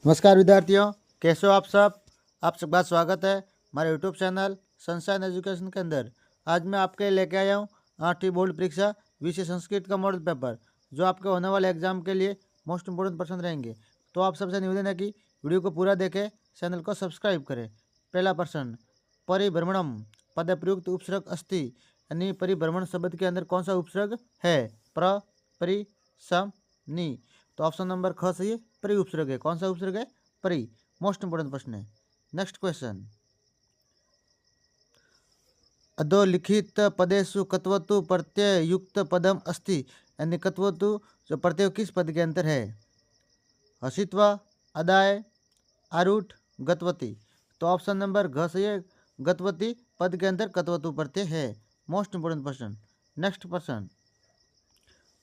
नमस्कार विद्यार्थियों, कैसे हो आप सब। आप सबका स्वागत है हमारे यूट्यूब चैनल सनशाइन एजुकेशन के अंदर। आज मैं आपके लिए लेके आया हूँ 8वीं बोर्ड परीक्षा विषय संस्कृत का मॉडल पेपर, जो आपके होने वाले एग्जाम के लिए मोस्ट इंपोर्टेंट प्रश्न रहेंगे। तो आप सबसे निवेदन है कि वीडियो को पूरा देखें, चैनल को सब्सक्राइब करें। पहला प्रश्न, परिभ्रमणम पद प्रयुक्त उपसर्ग अस्ति, यानी परिभ्रमण शब्द के अंदर कौन सा उपसर्ग है? प्र, परि, सम, नि। तो ऑप्शन नंबर ख सही है, परि उपसर्ग है। कौन सा उपसर्ग है? परि। मोस्ट इंपोर्टेंट प्रश्न है। नेक्स्ट क्वेश्चन, अधोलिखित पदेषु कत्वतु प्रत्यय युक्त पदम अस्ति, यानी कत्वतु जो प्रत्यय किस पद के अंतर है? हसित्वा, अदाय, आरूढ़, गतवती। तो ऑप्शन नंबर घ सही है, गतवती पद के अंदर कत्वतु प्रत्यय है। मोस्ट इंपोर्टेंट प्रश्न। नेक्स्ट प्रश्न,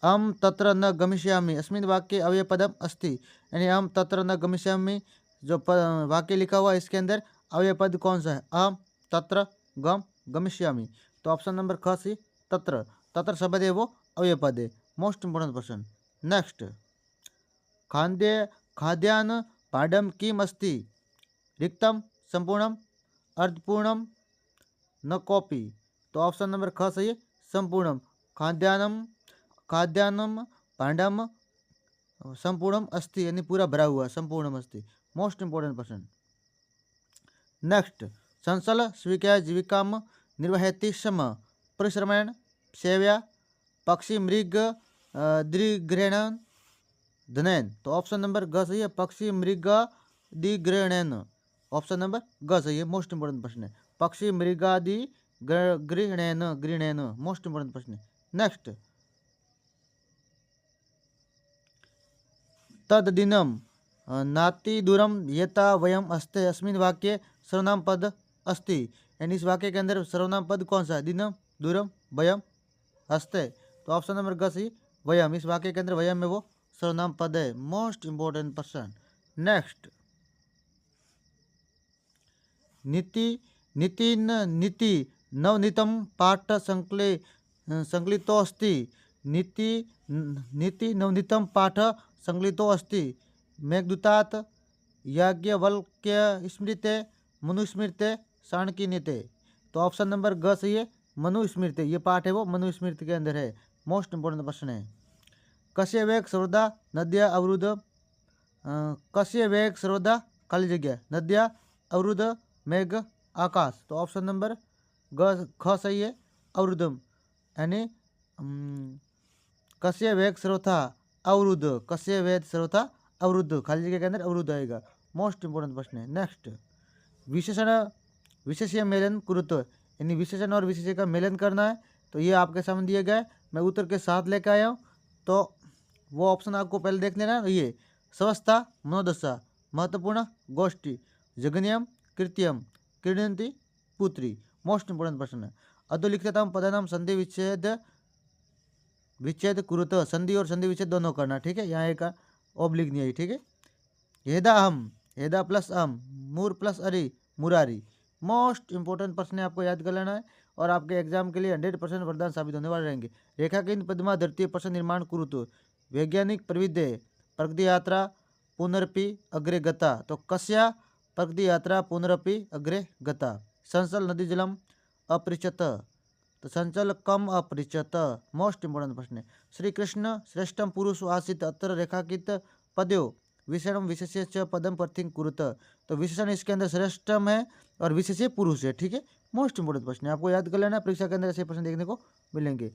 अहम तत्र न गमिष्यामि अस्मिन् वाक्ये अव्ययपदम अस्ति, यानी अहम तत्र न गमिष्यामि जो वाक्य लिखा हुआ है इसके अंदर अव्ययपद कौन सा है? अहम, तत्र, गम, गमिष्यामि। तो ऑप्शन नंबर ख सी, तत्र। तत्र शब्द है वो अव्ययपद है। Most important question. नेक्स्ट, खाद्य खाद्यान्न भाण्डं किम अस्ति? रिक्तम, संपूर्णम, अर्धपूर्णम, न कॉपी। तो ऑप्शन नंबर ख सही है, संपूर्णम। खाद्यान्नम खाद्यान्नम भाण्डम संपूर्णम अस्ति, यानी पूरा भरा हुआ, संपूर्णम अस्ति। Most important question. नेक्स्ट, संसल स्वीकार जीविकाम निर्वहति सम परिश्रमेण सेव्या पक्षी मृग द्विग्रहण धनेन। तो ऑप्शन नंबर ग सही है, पक्षी मृग द्विग्रहणेन। ऑप्शन नंबर ग सही है। मोस्ट इंपोर्टेंट प्रश्न है, पक्षी मृगादि गृहणेन, गृहणेन। मोस्ट इंपोर्टेंट प्रश्न है। नेक्स्ट, तद्दिनं नातिदूरं यथा वयम अस्ते अस्मिन् वाक्ये सर्वनाम पद अस्ति, यानी इस वाक्य के अंदर सर्वनाम पद कौन सा है? दिनम, दूरम, वयम, अस्ते। तो ऑप्शन नंबर ग सी, वयम। इस वाक्य के अंदर वयम में वो सर्वनाम पद है। Most important person. नेक्स्ट, नीति नीतिन नीति नवनीतम पाठ संकलितो अस्ति, नीति नीति नवनीतम पाठ संकलितो अस्ति मेघदूतात् याज्ञवल्क्य स्मृते मनुस्मृते चाणक्यनीते। तो ऑप्शन नंबर ग सही है, मनुस्मृति। ये पाठ है वो मनुस्मृति के अंदर है। मोस्ट इंपोर्टेंट प्रश्न है, कस्य वेग सर्वदा नद्या अवरुद्ध कस्य वेग सर्वदा खाली जगह नद्या अवरुद्ध मेघ आकाश। तो ऑप्शन नंबर ग ख सही है, अवरुद्धम, यानी कस्य वेग सर्वथा अवरुद्ध, कस्य वेद सर्वथा अवरुद्ध, खाली जगह के अंदर अवरुद्ध आएगा। मोस्ट इंपोर्टेंट प्रश्न है। नेक्स्ट, विशेषण विशेषीय मेलन कुरुत, यानी विशेषण और विशेषण का मेलन करना है। तो ये आपके सामने दिए गए, मैं उत्तर के साथ लेकर आया हूँ। तो वो ऑप्शन आपको पहले देख लेना है। ये स्वस्था, मनोदशा, महत्वपूर्ण, गोष्ठी, जगन्यम, कृत्यम, क्रीडंती, पुत्री। मोस्ट इंपोर्टेंट प्रश्न है। अधोलिखितम पदानाम संधि विच्छेद विच्छेद कुरुत, संधि और संधि विच्छेद दोनों करना। ठीक है, यहाँ एक ओब्लिक नहीं आई। ठीक है, हेदा अहम, हेदा प्लस अहम, मूर प्लस अरि, मुरारी। मोस्ट इंपोर्टेंट प्रश्न आपको याद कर लेना है और आपके एग्जाम के लिए 100% वरदान साबित होने वाले रहेंगे। रेखाकिन पद्मा धरती प्रश्न निर्माण कुरुतु, वैज्ञानिक प्रविधि प्रगति यात्रा पुनरपि अग्रे गता। तो कस्या प्रगति यात्रा पुनरपि अग्रे गता। संसल नदी जलम अपरिचत, तो संचल कम अपरिचत। मोस्ट इंपोर्टेंट प्रश्न है, श्री कृष्ण श्रेष्ठम पुरुष आसित अत्र रेखाकित पद्यो विशेषण विशेष्य च पदम प्रथिंग कुरुत। तो विशेषण इसके अंदर श्रेष्ठम है और विशेष्य पुरुष है। ठीक है, मोस्ट इंपोर्टेंट प्रश्न है, आपको याद कर लेना। परीक्षा के अंदर ऐसे प्रश्न देखने को मिलेंगे।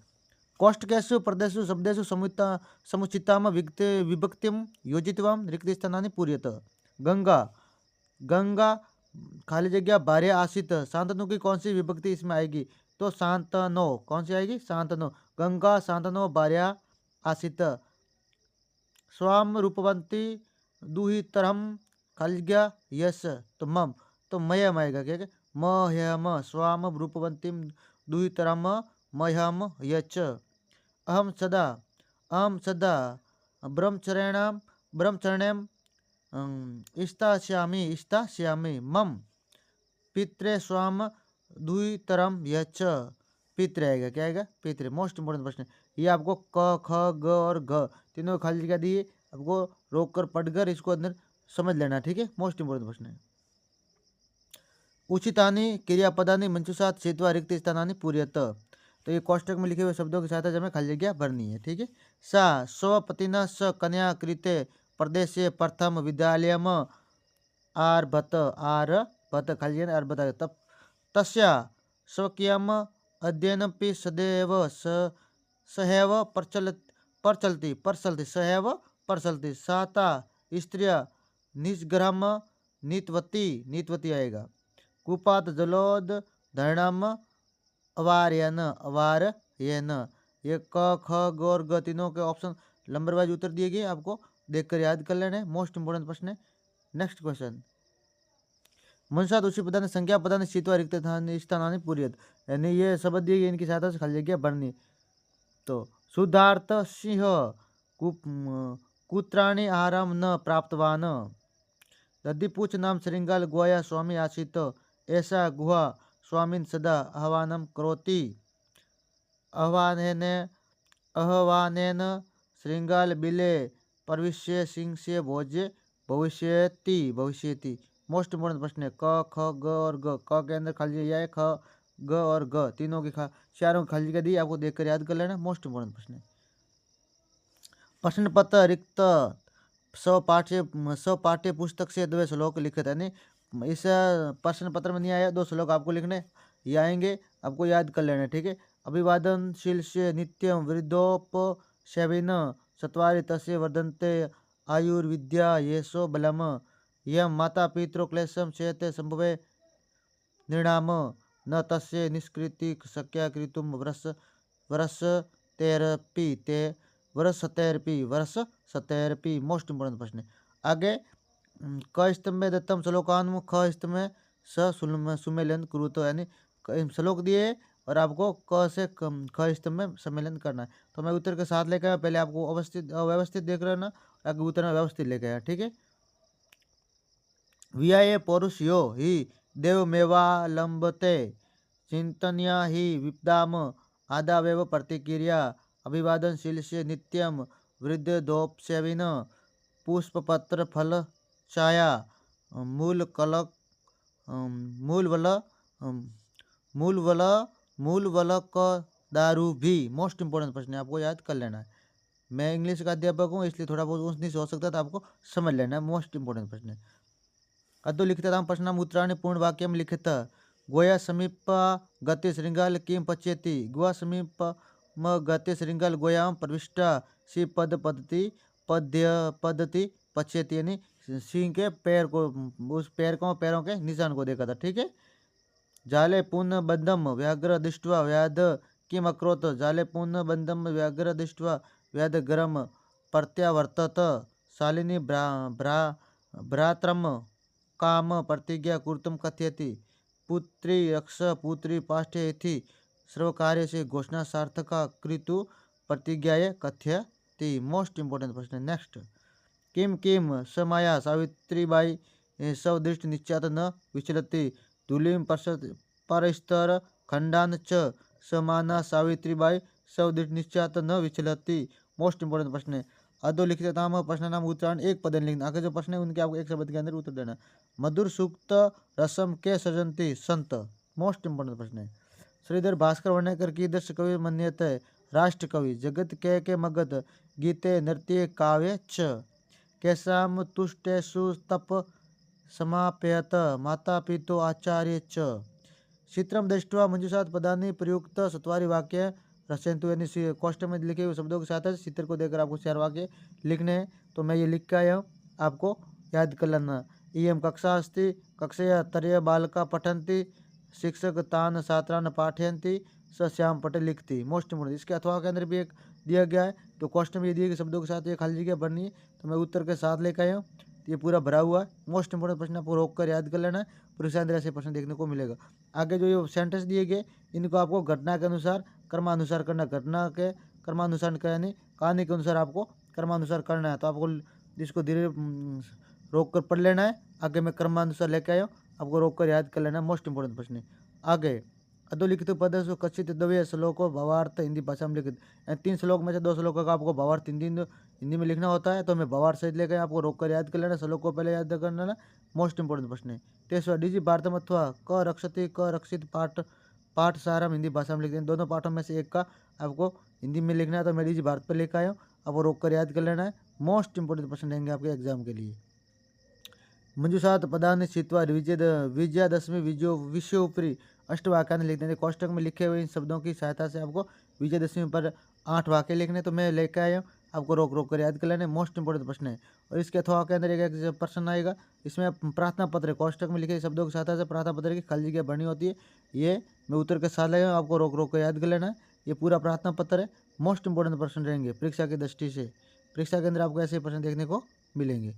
कौष्टकेषु प्रदेशु शब्देषु समुचिताम विभक्तिम योजितवाम रिक्त स्थानानि पूर्यत। गंगा, गंगा खाली जगह बारे आसित, शांतनु की कौन सी विभक्ति इसमें आएगी? तो शांतनो, कौन सी आएगी? शांतनो। गंगा शांतनो बार्या आसित। स्वाम रूपवंती दुहितरम खाली जगह यश, तो मम, तो मयम आएगा। क्या मह्यम स्वाम रूपवंतीम दुहितरम मह्यम यच। अहम सदा ब्रह्मचर्यम इष्टास्यामि मम पित्रे स्वाम दुहितरम यच। पितृ आएगा। क्या आएगा? पितृ। मोस्ट इंपोर्टेंट प्रश्न है ये। आपको क ख ग और घ तीनों खाली जगह दी है, आपको रोक कर पढ़कर इसको अंदर समझ लेना, ठीक है। मोस्ट इंपोर्टेंट प्रश्न है। उचितानि क्रियापदानि मंजूषात छित्त्वा रिक्त स्थानानि पूरयत। तो ये कोष्टक में लिखे हुए शब्दों की सहायता से हमें खाली जगह भरनी है, ठीक है। सा स्वपतिना स कन्या कृते प्रदेशे प्रथम विद्यालयम आरभत खाली जगह आरभत तब तस्या स्वकीयम अध्ययनपि सदैव सहैव प्रचलति सहैव प्रचलति साता स्त्रिय निष्ग्रहम नीतवती आएगा। कूपात जलोद धरणाम अवारयन। ये क ख ग और ग तीनों के ऑप्शन नंबर वाइज उत्तर दिए गए, आपको देखकर याद कर लेना है। मोस्ट इंपोर्टेंट प्रश्न है। नेक्स्ट क्वेश्चन, मनसात उसी पदाने संख्या पदाने शीतवा रिक्त स्थानानि पूर्यत, यानी ये शब्द दिए गए, इनकी सहायता से खाली जगह भरनी। तो शुद्धार्थ सिंह कुत्राणि आहारम न प्राप्तवान। दधिपूछ नाम श्रृंगाल गोया स्वामी आसीत, ऐसा गुहा स्वामीन सदा आह्वानं करोति। आह्वानेन श्रृंगाल बिले प्रविश्य सिंह से भोज्य भविष्यति। मोस्ट इंपोर्टेंट प्रश्न है। क ख ग और ग, क के अंदर खाली जगह है, ख ग और ग तीनों की चारों की खाली जगह दी, आपको देखकर याद कर लेना। मोस्ट इंपोर्टेंट प्रश्न है। प्रश्न पत्र रिक्त स्वपाठ्य पुस्तक से 2 श्लोक लिखित, यानी इस प्रश्न पत्र में नहीं आया, 2 श्लोक आपको लिखने ये आएंगे, आपको याद कर लेना, ठीक है। अभिवादनशील से नित्यम वृद्धोपसेविन चत्वारि तस्य वर्धन्ते आयुर्विद्या येषो बलम। यम माता पितरो क्लेशम चेते संभवे निर्णाम न तस्य निष्कृति शक्या कृतुम वर्ष मोस्ट इंपोर्टेंट प्रश्न है। आगे क स्तंभे दत्तम श्लोकान ख स्तंभे सुमेलन कुरुत, यानी श्लोक दिए और आपको क से ख स्तंभ में सम्मेलन करना है। तो मैं उत्तर के साथ लेकर आया, पहले आपको अव्यवस्थित देख रहे ना, आगे उत्तर में व्यवस्थित लेके आया, ठीक है। वियाये पौरुषयो ही देवमेवालंबते चिंतन्या ही विपदाम आदावेव प्रतिक्रिया। अभिवादनशील से नित्यम वृद्धोपसेविन पुष्पपत्र फल छाया मूलवलक दारू भी। मोस्ट इंपोर्टेंट प्रश्न है, आपको याद कर लेना है। मैं इंग्लिश का अध्यापक हूँ, इसलिए थोड़ा बहुत उन्नीस हो सकता था, आपको समझ लेना है। मोस्ट इंपोर्टेंट प्रश्न है। अतो लिखित प्रश्न उत्तराणि पूर्ण वाक्य में लिखित। गोया समीप गति श्रृंगाल किम पच्यति। गोया समीप गति श्रृंगाल गोयाम प्रविष्टा सी पद्धति पच्यति, यानी सिंह के पैर को, उस पैरों के निशान को देखा था, ठीक है। जाले पुण्य बंधम व्याघ्र दृष्टवा व्याध किम अक्रोत। जाले पुण्य बंधम व्याघ्र दृष्टवा व्याध गरम प्रत्यावर्तत। शालिनी भ्रात्रम काम प्रतिज्ञा कुर्तुम कथयति। पुत्री रक्ष पुत्री पाष्ठेति सर्वकार्य से घोषणा सार्थका कृतु प्रतिज्ञाए कथयति। मोस्ट इंपोर्टेंट प्रश्न। नेक्स्ट, किम समाया सावित्रीबाई स्वदृष्टि निश्चात न विचलति। धूलिम परस्तर खंडान च समाना सावित्रीबाई स्वदृष्टि निश्चात न विचलति। मोस्ट इंपोर्टेंट प्रश्न है। अधोलिखित प्रश्न नाम उत्तरायण एक पद लिखना। आगे जो प्रश्न है उनके आपको एक शब्द के अंदर उत्तर देना। मधुर सूक्त रसम के सजंती संत। मोस्ट इंपोर्टेंट प्रश्न है। श्रीधर भास्कर वर्णेकर की दर्श कवि मन्यते राष्ट्र कवि। जगत के मगध गीते नृत्य काव्य च। कैसाम तुष्टेषु तप समाप्यत माता पितो आचार्य च। चित्रम दृष्ट्वा मंजूषात पदानि प्रयुक्त चत्वारि वाक्य रचयन्तु, यानी कोष्टक में लिखे हुए शब्दों के साथ चित्र को देखकर आपको 4 वाक्य लिखने हैं। तो मैं ये लिख के आया हूँ, आपको याद कर लेना। इयं कक्षा अस्ति कक्षया तरय बालका पठन्ति शिक्षक तान छात्रान पाठयन्ति स श्याम पटेल लिखती। Most important. इसके अथवा के अंदर भी एक दिया गया है, तो क्वेश्चन में ये दिए गए शब्दों के साथ ये खाली जगह भरनी है। तो मैं उत्तर के साथ लेकर आया हूँ, ये पूरा भरा हुआ है। मोस्ट इंपोर्टेंट प्रश्न आपको रोक कर याद कर लेना है, परीक्षा अंदर ऐसे प्रश्न देखने को मिलेगा। आगे जो ये सेंटेंस दिए गए इनको आपको घटना के अनुसार क्रमानुसार करना। घटना के क्रमानुसार का यानी कहानी के अनुसार आपको क्रमानुसार करना है। तो आपको इसको धीरे रोक कर पढ़ लेना है। आगे मैं क्रमानुसार लेके आया हूँ, आपको रोक कर याद कर लेना है। मोस्ट इंपोर्टेंट प्रश्न है। आगे अधोलिखित पदेषु कथित द्रव्य श्लोकों भावार्थ हिंदी भाषा में लिखित। 3 श्लोक में से 2 श्लोकों का आपको भावार्थ हिंदी में लिखना होता है, तो मैं भावार्थ सहित लेकर आपको रोक कर याद कर लेना, श्लोक को पहले याद कर लेना। मोस्ट इंपोर्टेंट प्रश्न है। 23वां डीजी भारतम अथवा क रक्षति क रक्षित पाठ सारम हिंदी भाषा में लिखते हैं। दोनों पाठों में से एक का आपको हिंदी में लिखना है, तो मैं डीजी भारत पर लेकर आया हूँ, आपको रोक कर याद कर लेना है। मोस्ट इंपोर्टेंट प्रश्न रहेंगे आपके एग्जाम के लिए। मंजूषात पदानि छित्वा विजयादशमी विषयोपरि अष्टवाक्यानि लिखते हैं। कोष्टक में लिखे हुए इन शब्दों की सहायता से आपको विजयादशमी पर 8 वाक्य लिखने, तो मैं लेकर आया हूँ, आपको रोक रोक कर याद कर लेना। मोस्ट इंपोर्टेंट प्रश्न है। और इसके अथवा के अंदर एक प्रश्न आएगा, इसमें प्रार्थना पत्र कोष्टक में लिखे शब्दों की सहायता से प्रार्थना पत्र की खाली जगह भरनी होती है। ये मैं उत्तर के साथ लाया हूँ, आपको रोक रोक कर याद कर लेना है। ये पूरा प्रार्थना पत्र है। मोस्ट इंपोर्टेंट प्रश्न रहेंगे परीक्षा की दृष्टि से। परीक्षा के अंदर आपको ऐसे प्रश्न देखने को मिलेंगे।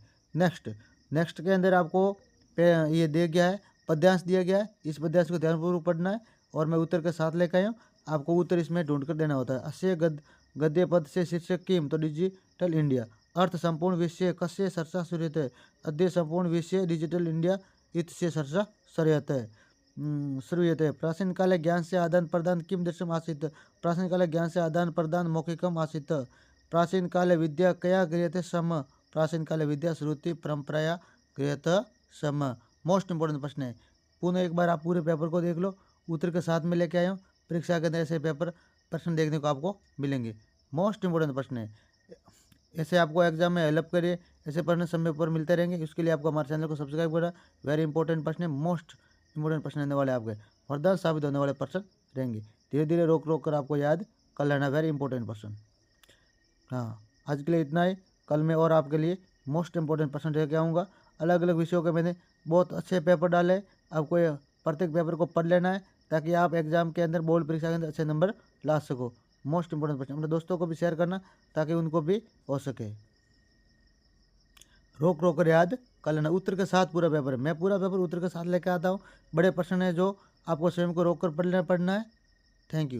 नेक्स्ट के अंदर आपको ये दिया गया है, पद्यांश दिया गया है। इस पद्यांश को ध्यानपूर्वक पढ़ना है और मैं उत्तर के साथ लेकर आया हूँ, आपको उत्तर इसमें ढूंढ कर देना होता है। अस्य गद्य पद से शीर्षक किम, तो डिजिटल इंडिया। अर्थ संपूर्ण विषय कस्य चर्चा श्रूयते, अद्य संपूर्ण विषय डिजिटल इंडिया इत्यस्य चर्चा श्रूयते। प्राचीन काले ज्ञान से आदान प्रदान किम दृश्यम आसीत्, प्राचीन काले ज्ञान से आदान प्रदान मौखिकम आसीत्। प्राचीन काले विद्या कया गृह्यते सम, प्राचीन काले विद्या श्रुति परंपराया गृहत सम। मोस्ट इंपोर्टेंट प्रश्न है। पुनः एक बार आप पूरे पेपर को देख लो, उत्तर के साथ में लेके आया हूँ। परीक्षा के अंदर ऐसे प्रश्न देखने को आपको मिलेंगे। मोस्ट इंपोर्टेंट प्रश्न है। ऐसे आपको एग्जाम में हेल्प करिए, ऐसे प्रश्न समय पर मिलते रहेंगे। उसके लिए आपको हमारे चैनल को सब्सक्राइब करा। वेरी इंपॉर्टेंट प्रश्न है, मोस्ट इंपोर्टेंट प्रश्न रहने वाले आपके, वरदान साबित होने वाले प्रश्न रहेंगे। धीरे धीरे रोक रोक कर आपको याद कर लेना। वेरी इंपॉर्टेंट प्रश्न। हाँ, आज के लिए इतना ही। कल मैं और आपके लिए मोस्ट इंपोर्टेंट प्रश्न लेके आऊँगा। अलग अलग विषयों के मैंने बहुत अच्छे पेपर डाले, आपको प्रत्येक पेपर को पढ़ लेना है, ताकि आप एग्जाम के अंदर बोर्ड परीक्षा के अंदर अच्छे नंबर ला सको। मोस्ट इंपोर्टेंट प्रश्न अपने दोस्तों को भी शेयर करना, ताकि उनको भी हो सके। रोक रोक कर याद कर लेना। उत्तर के साथ पूरा पेपर है, मैं पूरा पेपर उत्तर के साथ लेके आता हूँ। बड़े प्रश्न है जो आपको स्वयं को रोक कर पढ़ना है। Thank you.